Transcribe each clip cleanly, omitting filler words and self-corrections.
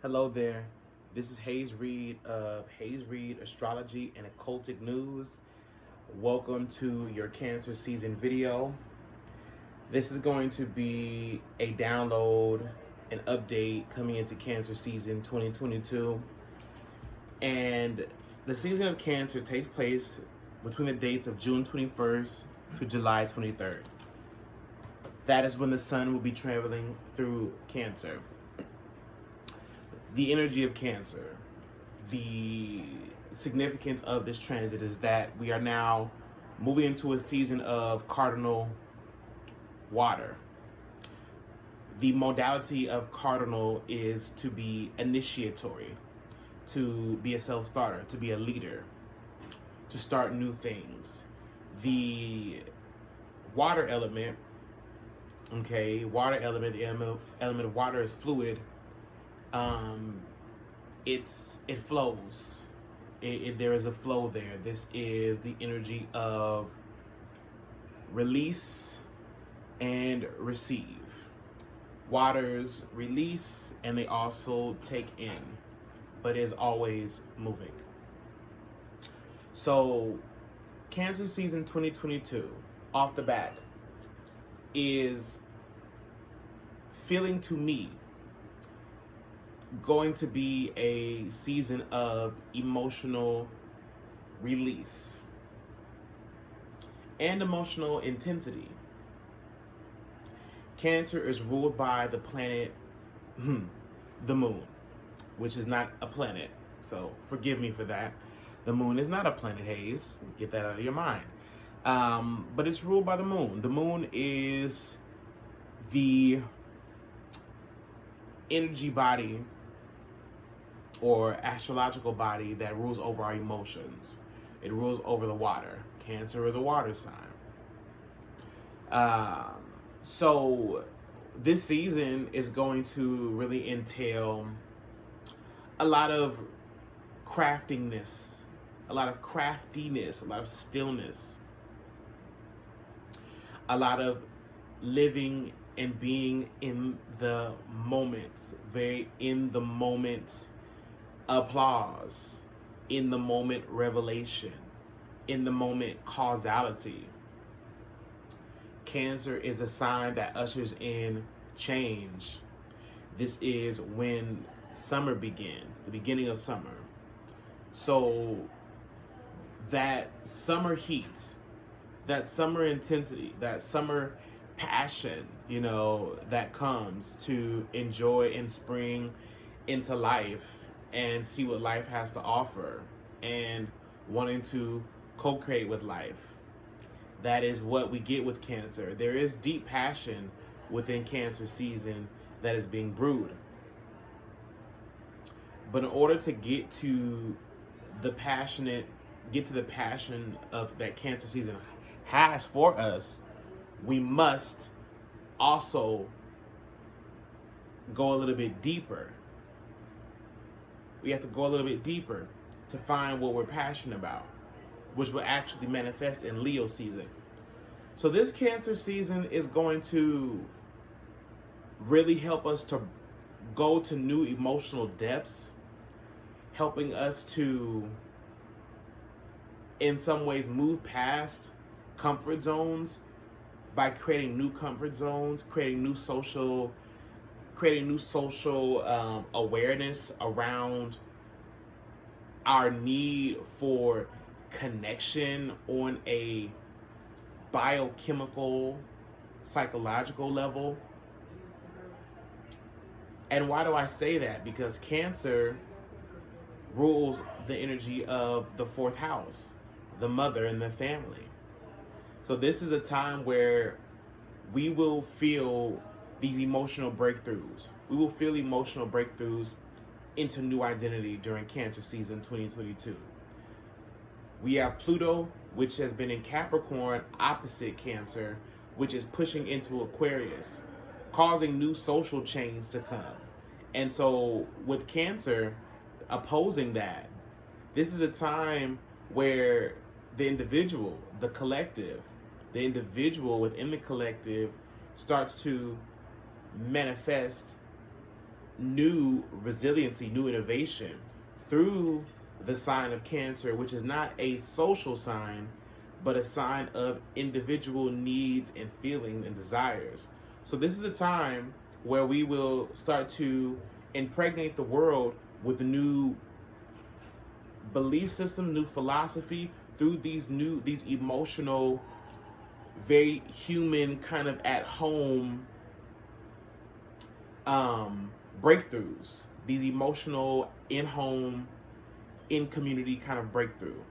Hello there. This is Hayes Reed of Hayes Reed Astrology and Occultic News. Welcome to your Cancer season video. This is going to be a download, an update coming into Cancer season 2022. And the season of Cancer takes place between the dates of June 21st to July 23rd. That is when the sun will be traveling through Cancer. The energy of Cancer, the significance of this transit is that we are now moving into a season of cardinal water. The modality of cardinal is to be initiatory, to be a self-starter, to be a leader, to start new things. The water element, the element of water is fluid. It flows. There is a flow there. This is the energy of release and receive. Waters release and they also take in, but is always moving. So, Cancer season 2022, off the bat, is feeling to me going to be a season of emotional release and emotional intensity. Cancer is ruled by the planet, the moon, which is not a planet. So forgive me for that. The moon is not a planet, Hayes. Get that out of your mind. But it's ruled by the moon. The moon is the energy body or astrological body that rules over our emotions. It rules over the water. Cancer is a water sign. So this season is going to really entail a lot of craftiness, a lot of craftiness, a lot of stillness, a lot of living and being in the moment, very in the moment applause, in the moment revelation, in the moment causality. Cancer is a sign that ushers in change. This is when summer begins, the beginning of summer. So that summer heat, that summer intensity, that summer passion, that comes to enjoy and spring into life and see what life has to offer and wanting to co-create with life. That is what we get with Cancer. There is deep passion within Cancer season that is being brewed. But in order to get to the passion of that Cancer season has for us, we must also go a little bit deeper. We have to go a little bit deeper to find what we're passionate about, which will actually manifest in Leo season. So this Cancer season is going to really help us to go to new emotional depths, helping us to, in some ways, move past comfort zones by creating new comfort zones, creating new social awareness around our need for connection on a biochemical, psychological level. And why do I say that? Because Cancer rules the energy of the fourth house, the mother and the family. So this is a time where we will feel these emotional breakthroughs. We will feel emotional breakthroughs into new identity during Cancer season 2022. We have Pluto, which has been in Capricorn opposite Cancer, which is pushing into Aquarius, causing new social change to come. And so with Cancer opposing that, this is a time where the individual, the collective, the individual within the collective starts to manifest new resiliency, new innovation through the sign of Cancer, which is not a social sign, but a sign of individual needs and feelings and desires. So this is a time where we will start to impregnate the world with new belief system, new philosophy through these emotional, very human, kind of at home breakthroughs. These emotional, in home, in community kind of breakthrough.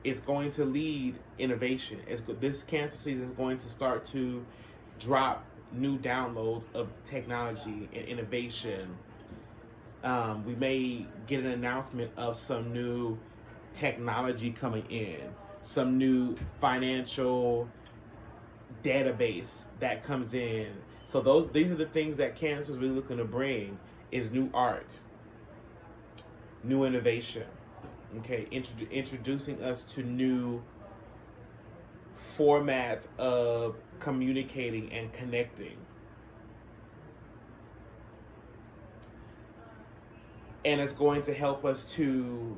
It's going to lead innovation. This Cancer season is going to start to drop new downloads of technology and innovation. We may get an announcement of some new technology coming in, some new financial database that comes in. So these are the things that Cancer is really looking to bring: is new art, new innovation. Okay, introducing us to new formats of communicating and connecting. And it's going to help us to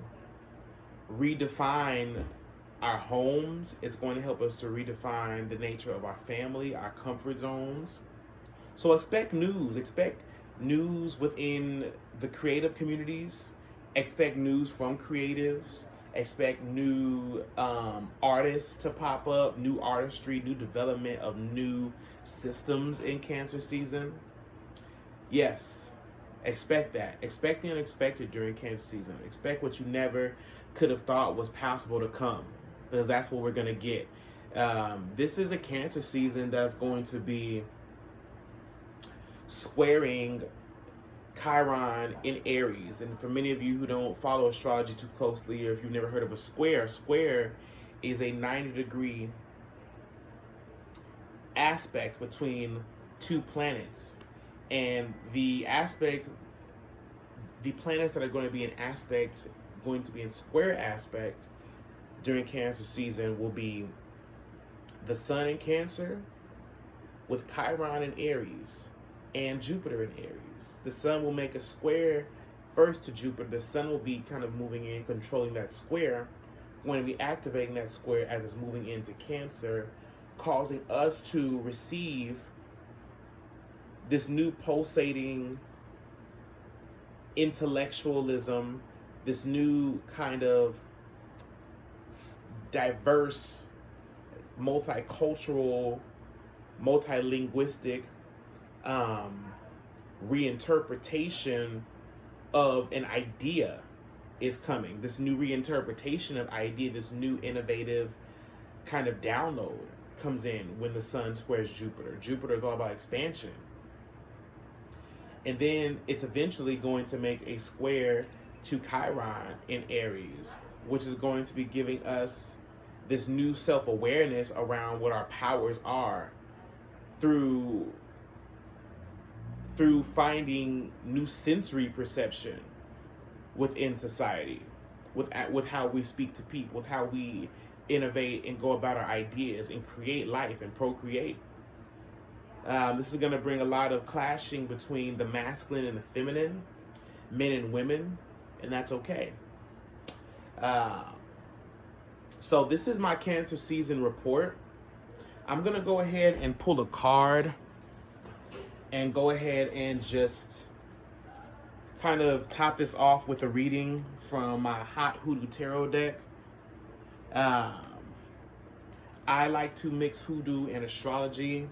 redefine our homes. It's going to help us to redefine the nature of our family, our comfort zones. So expect news. Expect news within the creative communities. Expect news from creatives. Expect new artists to pop up, new artistry, new development of new systems in Cancer season. Yes, expect that. Expect the unexpected during Cancer season. Expect what you never could have thought was possible to come, because that's what we're going to get. This is a Cancer season that's going to be squaring Chiron in Aries. And for many of you who don't follow astrology too closely, or if you've never heard of a square is a 90-degree aspect between two planets. And the planets that are going to be in square aspect during Cancer season will be the Sun in Cancer with Chiron in Aries and Jupiter in Aries. The Sun will make a square first to Jupiter. The Sun will be kind of moving in, controlling that square, going to be activating that square as it's moving into Cancer, causing us to receive this new pulsating intellectualism, this new kind of diverse, multicultural, multilinguistic reinterpretation of an idea is coming. This new reinterpretation of idea, this new innovative kind of download comes in when the Sun squares Jupiter. Jupiter is all about expansion. And then it's eventually going to make a square to Chiron in Aries, which is going to be giving us this new self-awareness around what our powers are through finding new sensory perception within society, with how we speak to people, with how we innovate and go about our ideas and create life and procreate. This is going to bring a lot of clashing between the masculine and the feminine, men and women, and that's okay. So this is my Cancer season report. I'm going to go ahead and pull a card and go ahead and just kind of top this off with a reading from my Hot Hoodoo Tarot deck. I like to mix hoodoo and astrology.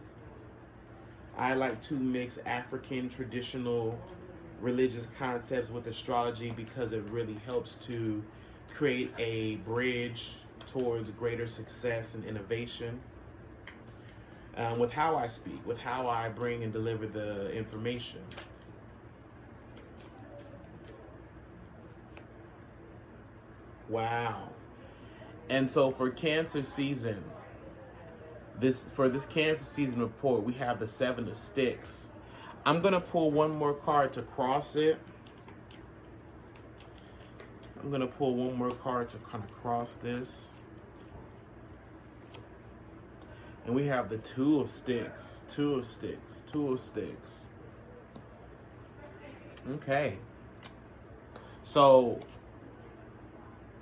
I like to mix African traditional religious concepts with astrology because it really helps to create a bridge towards greater success and innovation. With how I speak, with how I bring and deliver the information. Wow. And so for Cancer season, this Cancer season report, we have the 7 of Sticks. I'm going to pull one more card to cross it. I'm going to pull one more card to kind of cross this. And we have the 2 of Sticks, 2 of Sticks, 2 of Sticks. Okay. So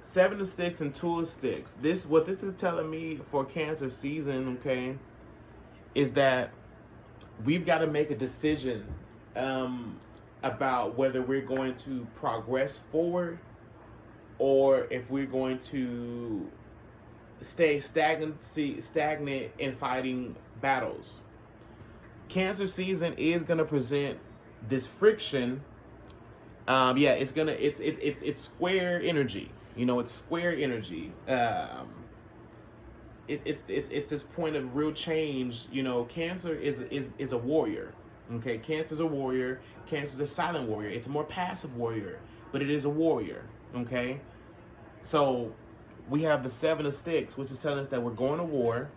7 of Sticks and 2 of Sticks. What this is telling me for Cancer season, okay, is that we've got to make a decision about whether we're going to progress forward or if we're going to stay stagnant in fighting battles. Cancer season is going to present this friction. It's square energy. It's square energy. It's this point of real change. Cancer is a warrior. Okay, Cancer's a warrior. Cancer's a silent warrior. It's a more passive warrior, but it is a warrior. Okay, so we have the 7 of Sticks, which is telling us that we're going to war.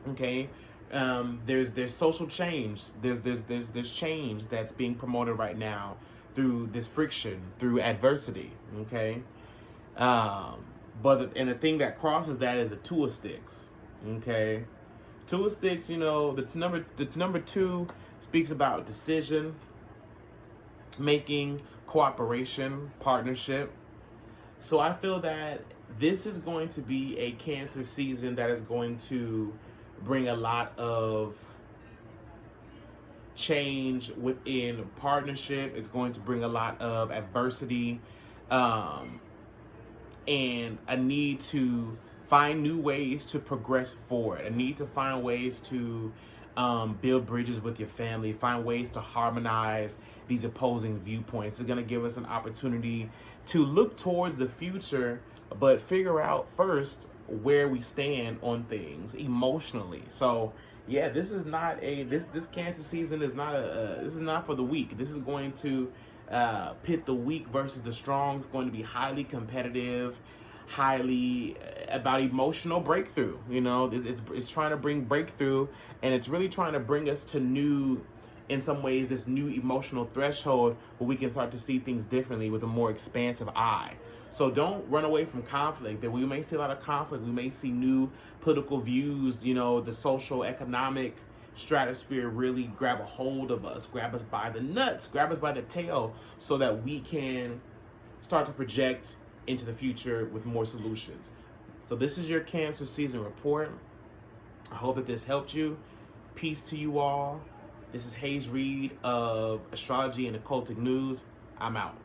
Okay, there's social change. There's change that's being promoted right now through this friction, through adversity. Okay, and the thing that crosses that is the 2 of Sticks. Okay, 2 of Sticks. The number 2 speaks about decision making, cooperation, partnership. So I feel that this is going to be a Cancer season that is going to bring a lot of change within partnership. It's going to bring a lot of adversity, and a need to find new ways to progress forward. A need to find ways to build bridges with your family, find ways to harmonize these opposing viewpoints. It's going to give us an opportunity to look towards the future, but figure out first where we stand on things emotionally. So yeah, this is not this Cancer season is not this is not for the weak. This is going to pit the weak versus the strong. It's going to be highly competitive, highly about emotional breakthrough. It's trying to bring breakthrough, and it's really trying to bring us to in some ways, this new emotional threshold where we can start to see things differently with a more expansive eye. So don't run away from conflict. That we may see a lot of conflict. We may see new political views, the social, economic stratosphere really grab a hold of us, grab us by the nuts, grab us by the tail, so that we can start to project into the future with more solutions. So this is your Cancer season report. I hope that this helped you. Peace to you all. This is Hayes Reed of Astrology and Occultic News. I'm out.